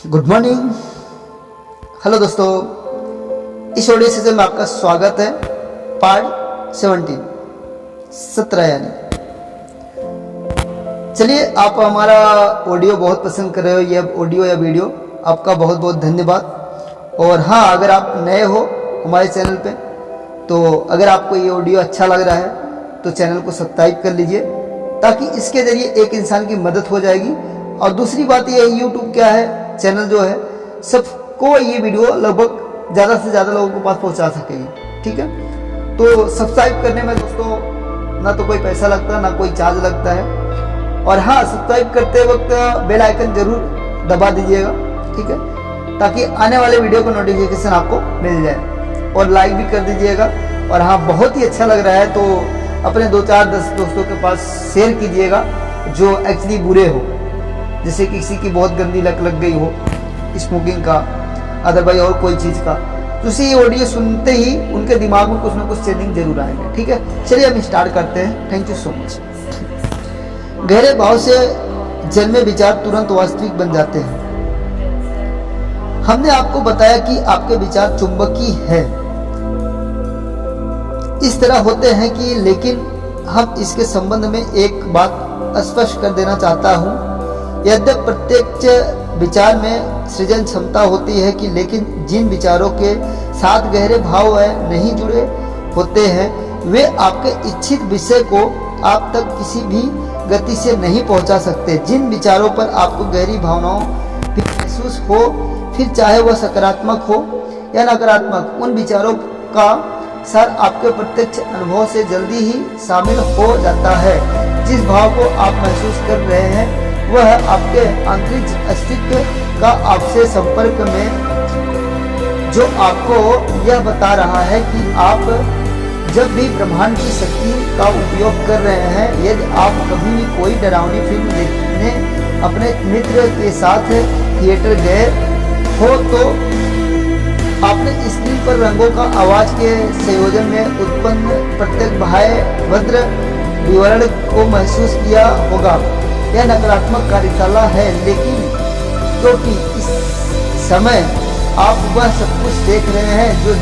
Good morning. Hello दोस्तों, इस audio session में आपका स्वागत है। पार्ट 17 यानी। चलिए, आप हमारा ऑडियो बहुत पसंद कर रहे हो। यह ऑडियो या वीडियो आपका बहुत बहुत धन्यवाद। और हाँ, अगर आप नए हो हमारे चैनल पे, तो अगर आपको ये ऑडियो अच्छा लग रहा है तो चैनल को सब्सक्राइब कर लीजिए, ताकि इसके ज़रिए एक इंसान की मदद हो जाएगी। और दूसरी बात ये है, यूट्यूब क्या है, चैनल जो है, सबको ये वीडियो लगभग ज़्यादा से ज़्यादा लोगों के पास पहुंचा सकेगी। ठीक है, तो सब्सक्राइब करने में दोस्तों ना तो कोई पैसा लगता है, ना कोई चार्ज लगता है। और हाँ, सब्सक्राइब करते वक्त बेल आइकन जरूर दबा दीजिएगा, ठीक है, ताकि आने वाले वीडियो का नोटिफिकेशन आपको मिल जाए। और लाइक भी कर दीजिएगा। और हाँ, बहुत ही अच्छा लग रहा है तो अपने 2-4-10 दोस्तों के पास शेयर कीजिएगा जो एक्चुअली बुरे हो, जैसे किसी की बहुत गंदी लत लग गई हो स्मोकिंग का, अदरवाइज और कोई चीज़ का, तो उसे ये ऑडियो सुनते ही उनके दिमाग में कुछ ना कुछ चेंजिंग जरूर आएगा। ठीक है, चलिए हम स्टार्ट करते हैं। Thank you so much. गहरे भाव से जन्मे विचार तुरंत वास्तविक बन जाते हैं। हमने आपको बताया कि आपके विचार चुंबकीय है, इस तरह होते हैं कि, लेकिन हम इसके संबंध में एक बात स्पष्ट कर देना चाहता हूँ। यद्यपि प्रत्येक विचार में सृजन क्षमता होती है कि, लेकिन जिन विचारों के साथ गहरे भाव नहीं जुड़े होते हैं, वे आपके इच्छित विषय को आप तक किसी भी गति से नहीं पहुंचा सकते। जिन विचारों पर आपको गहरी भावनाओं महसूस हो, फिर चाहे वह सकारात्मक हो या नकारात्मक, उन विचारों का सार आपके प्रत्यक्ष अनुभव से जल्दी ही शामिल हो जाता है। जिस भाव को आप महसूस कर रहे हैं वह आपके आंतरिक अस्तित्व का आपसे संपर्क में, जो आपको यह बता रहा है कि आप जब भी ब्रह्मांड की शक्ति का उपयोग कर रहे हैं। यदि आप कभी भी कोई डरावनी फिल्म देखने अपने मित्र के साथ थिएटर गए हो, तो आपने स्क्रीन पर रंगों का आवाज के संयोजन में उत्पन्न प्रत्येक बाह्य विवरण को महसूस किया होगा। यह नकारात्मक कार्यशाला है, लेकिन क्योंकि इस समय आप वह सब कुछ देख रहे हैं जो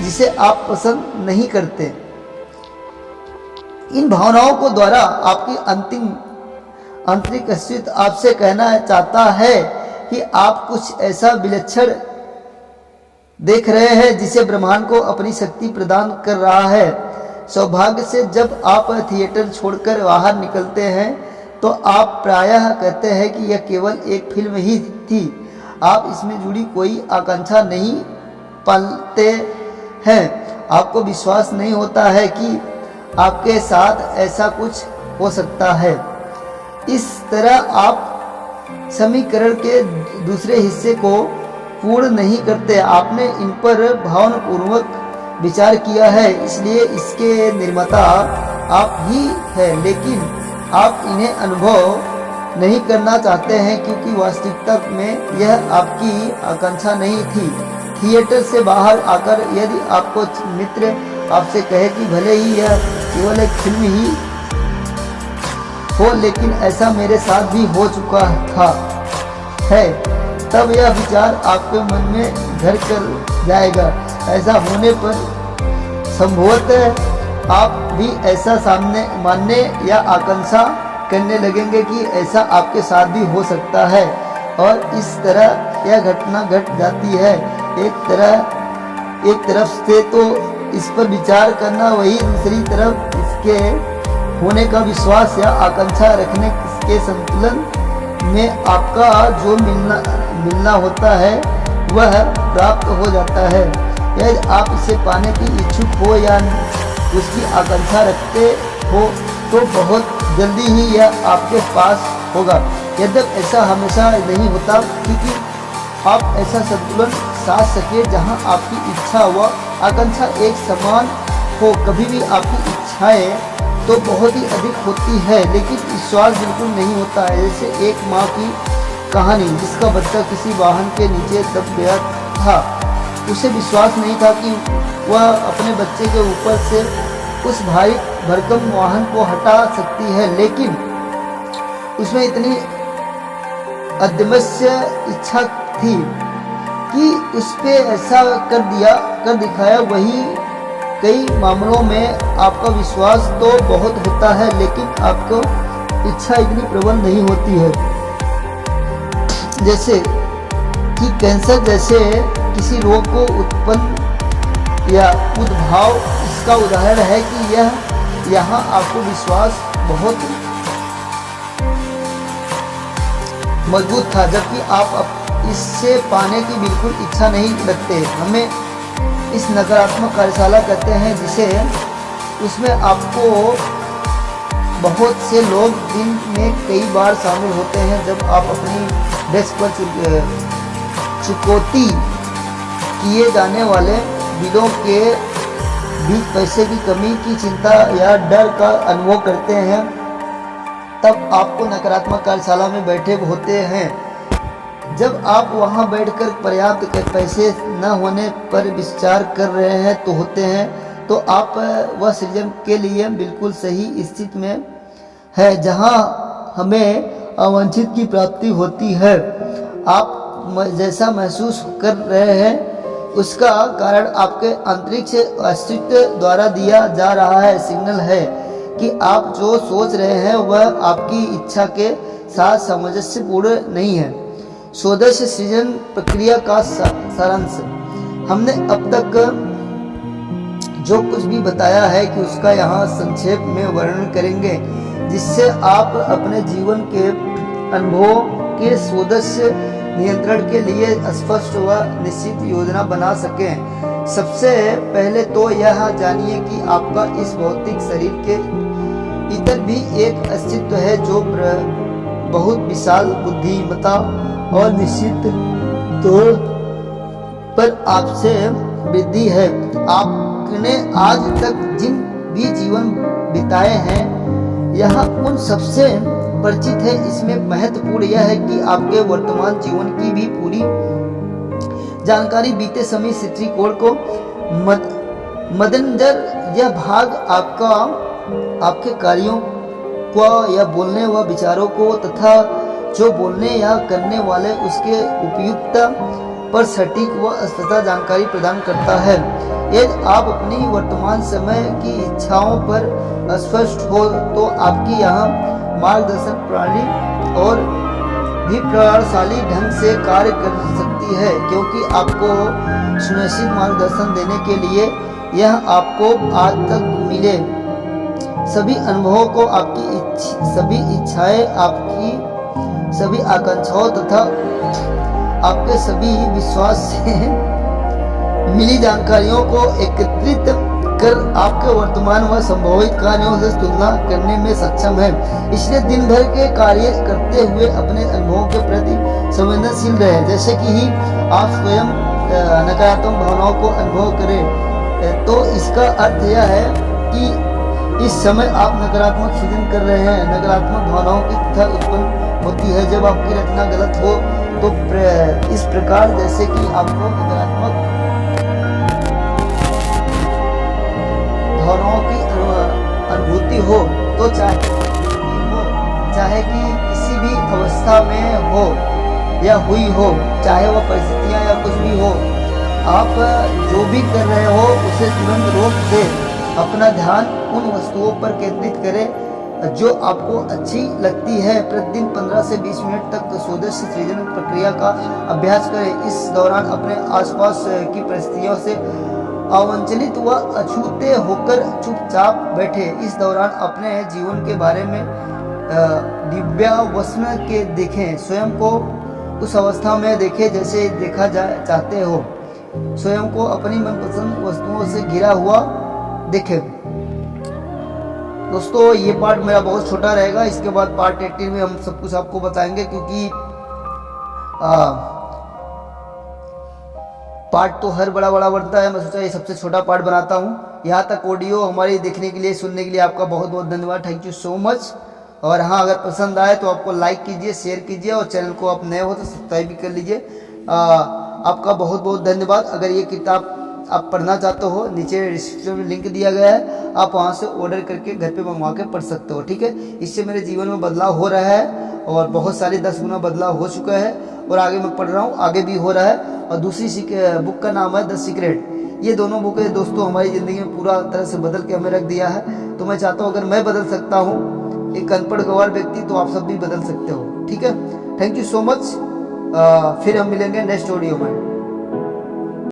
जिसे आप पसंद नहीं करते। इन भावनाओं को द्वारा आपकी आंतरिक अस्तित्व आपसे कहना चाहता है कि आप कुछ ऐसा विलक्षण देख रहे हैं जिसे ब्रह्मांड को अपनी शक्ति प्रदान कर रहा है। सौभाग्य से जब आप थिएटर छोड़कर बाहर निकलते हैं तो आप प्रायः कहते हैं कि यह केवल एक फिल्म ही थी। आप इसमें जुड़ी कोई आकांक्षा नहीं पालते हैं। आपको विश्वास नहीं होता है कि आपके साथ ऐसा कुछ हो सकता है। इस तरह आप समीकरण के दूसरे हिस्से को पूर्ण नहीं करते। आपने इन पर भावनापूर्वक विचार किया है, इसलिए इसके निर्माता आप ही हैं, लेकिन आप इन्हें अनुभव नहीं करना चाहते हैं क्योंकि वास्तविकता में यह आपकी आकांक्षा नहीं थी। थिएटर से बाहर आकर यदि आपको मित्र आपसे कहे कि भले ही यह केवल एक फिल्म ही हो, लेकिन ऐसा मेरे साथ भी हो चुका है, तब यह विचार आपके मन में घर कर जाएगा। ऐसा होने पर संभवतः आप भी ऐसा मानने या आकांक्षा करने लगेंगे कि ऐसा आपके साथ भी हो सकता है, और इस तरह यह घटना घट जाती है। एक तरफ से तो इस पर विचार करना, वही दूसरी तरफ इसके होने का विश्वास या आकांक्षा रखने के संतुलन में आपका जो मिलना होता है वह प्राप्त हो जाता है। यदि आप इसे पाने की इच्छुक हो या उसकी आकांक्षा रखते हो तो बहुत जल्दी ही यह आपके पास होगा। यद्यपि ऐसा हमेशा नहीं होता, क्योंकि आप ऐसा संतुलन साध सके जहां आपकी इच्छा व आकांक्षा एक समान हो। कभी भी आपकी इच्छाएं तो बहुत ही अधिक होती है, लेकिन विश्वास बिल्कुल नहीं होता है। जैसे एक माँ की कहानी, जिसका बच्चा किसी वाहन के नीचे दब गया था। उसे विश्वास नहीं था कि वह अपने बच्चे के ऊपर से उस भारी भरकम वाहन को हटा सकती है, लेकिन उसमें इतनी अदमस्य इच्छा थी कि उस पे ऐसा कर दिखाया। वही कई मामलों में आपका विश्वास तो बहुत होता है लेकिन आपको इच्छा इतनी प्रबल नहीं होती है। जैसे कि कैंसर जैसे किसी रोग को उत्पन्न या उद्भव, इसका उदाहरण है कि यहाँ आपको विश्वास बहुत मजबूत था जबकि आप इससे पाने की बिल्कुल इच्छा नहीं रखते। हमें इस नकारात्मक कार्यशाला कहते हैं जिसे उसमें आपको बहुत से लोग दिन में कई बार शामिल होते हैं। जब आप अपनी डेस्क पर चुकौती किए जाने वाले बिलों के बीच पैसे की कमी की चिंता या डर का अनुभव करते हैं, तब आपको नकारात्मक कार्यशाला में बैठे होते हैं। जब आप वहां बैठकर पर्याप्त पैसे न होने पर विचार कर रहे हैं तो होते हैं, तो आप वह सृजन के लिए बिल्कुल सही स्थिति में है जहां हमें अवांछित की प्राप्ति होती है। आप जैसा महसूस कर रहे हैं उसका कारण आपके अंतरिक्ष अस्तित्व द्वारा दिया जा रहा है सिग्नल है कि आप जो सोच रहे हैं वह आपकी इच्छा के साथ सामंजस्यपूर्ण नहीं है। स्वदेश सृजन प्रक्रिया का सारांश। हमने अब तक जो कुछ भी बताया है कि उसका यहाँ संक्षेप में वर्णन करेंगे जिससे आप अपने जीवन के अनुभव के स्वदेश नियंत्रण के लिए स्पष्ट व निश्चित योजना बना सकें। सबसे पहले तो यह जानिए कि आपका इस भौतिक शरीर के इतर भी एक अस्तित्व है जो बहुत विशाल बुद्धिमत्ता और निश्चित तौर पर आपसे वृद्धि है। आपने आज तक जिन भी जीवन बिताए हैं यह उन सबसे परिचित है। इसमें महत्वपूर्ण यह है कि आपके वर्तमान जीवन की भी पूरी जानकारी बीते समय दृष्टिकोण को मद्देनजर यह भाग आपके कार्यों को या बोलने व विचारों को तथा जो बोलने या करने वाले उसके उपयुक्तता पर सटीक व स्पष्ट जानकारी प्रदान करता है। यदि आप अपनी वर्तमान समय की इच्छाओं पर स्पष्ट हो तो आपकी यहाँ मार्गदर्शन प्रणाली और भी प्रभावशाली ढंग से कार्य कर सकती है, क्योंकि आपको सुनिश्चित मार्गदर्शन देने के लिए यह आपको आज तक मिले सभी अनुभवों को, आपकी सभी इच्छाएं, आपकी सभी आकांक्षाओं तथा आपके सभी विश्वास से मिली जानकारियों को एकत्रित कर आपके वर्तमान व संभावित कार्यों से तुलना करने में सक्षम है। इसलिए दिन भर के कार्य करते हुए अपने अनुभवों के प्रति संवेदनशील रहे। जैसे कि ही आप स्वयं नकारात्मक भावनाओं को अनुभव करें तो इसका अर्थ यह है कि इस समय आप नकारात्मक सृजन कर रहे हैं। नकारात्मक भावनाओं की तथा उत्पन्न होती है जब आपकी रचना गलत हो तो इस प्रकार जैसे कि आपको नकारात्मक भावनाओं की अनुभूति हो तो चाहे कि किसी भी अवस्था में हो या हुई हो, चाहे वह परिस्थितियां या कुछ भी हो, आप जो भी कर रहे हो उसे तुरंत रोक दे। अपना ध्यान उन वस्तुओं पर केंद्रित करें जो आपको अच्छी लगती है। प्रतिदिन 15 से 20 मिनट तक स्वदेश सृजन प्रक्रिया का अभ्यास करें। इस दौरान अपने आसपास की परिस्थितियों से अवंचलित व अछूते होकर चुपचाप बैठे। इस दौरान अपने जीवन के बारे में दिव्यावसन के देखें। स्वयं को उस अवस्था में देखें जैसे देखा चाहते हो। स्वयं को अपनी मनपसंद वस्तुओं से घिरा हुआ देखें। दोस्तों ये पार्ट मेरा बहुत छोटा रहेगा, इसके बाद पार्ट 18 में हम सब कुछ आपको बताएंगे, क्योंकि पार्ट तो हर बड़ा बनता है। मैं सोचा ये सबसे छोटा पार्ट बनाता हूँ। यहाँ तक ऑडियो हमारी देखने के लिए, सुनने के लिए आपका बहुत बहुत धन्यवाद। Thank you so much. और हाँ, अगर पसंद आए तो आपको लाइक कीजिए, शेयर कीजिए, और चैनल को आप नए हो तो सब्सक्राइब भी कर लीजिए। आपका बहुत बहुत धन्यवाद। अगर ये किताब आप पढ़ना चाहते हो, नीचे डिस्क्रिप्शन में लिंक दिया गया है, आप वहाँ से ऑर्डर करके घर पे मंगवा के पढ़ सकते हो। ठीक है, इससे मेरे जीवन में बदलाव हो रहा है और बहुत सारे 10 गुना बदलाव हो चुका है और आगे मैं पढ़ रहा हूँ, आगे भी हो रहा है। और दूसरी बुक का नाम है द सीक्रेट। ये दोनों बुकें दोस्तों हमारी ज़िंदगी में पूरा तरह से बदल के हमें रख दिया है। तो मैं चाहता हूँ अगर मैं बदल सकता हूँ एक अनपढ़ गंवार व्यक्ति, तो आप सब भी बदल सकते हो। ठीक है, थैंक यू सो मच। फिर हम मिलेंगे नेक्स्ट ऑडियो में।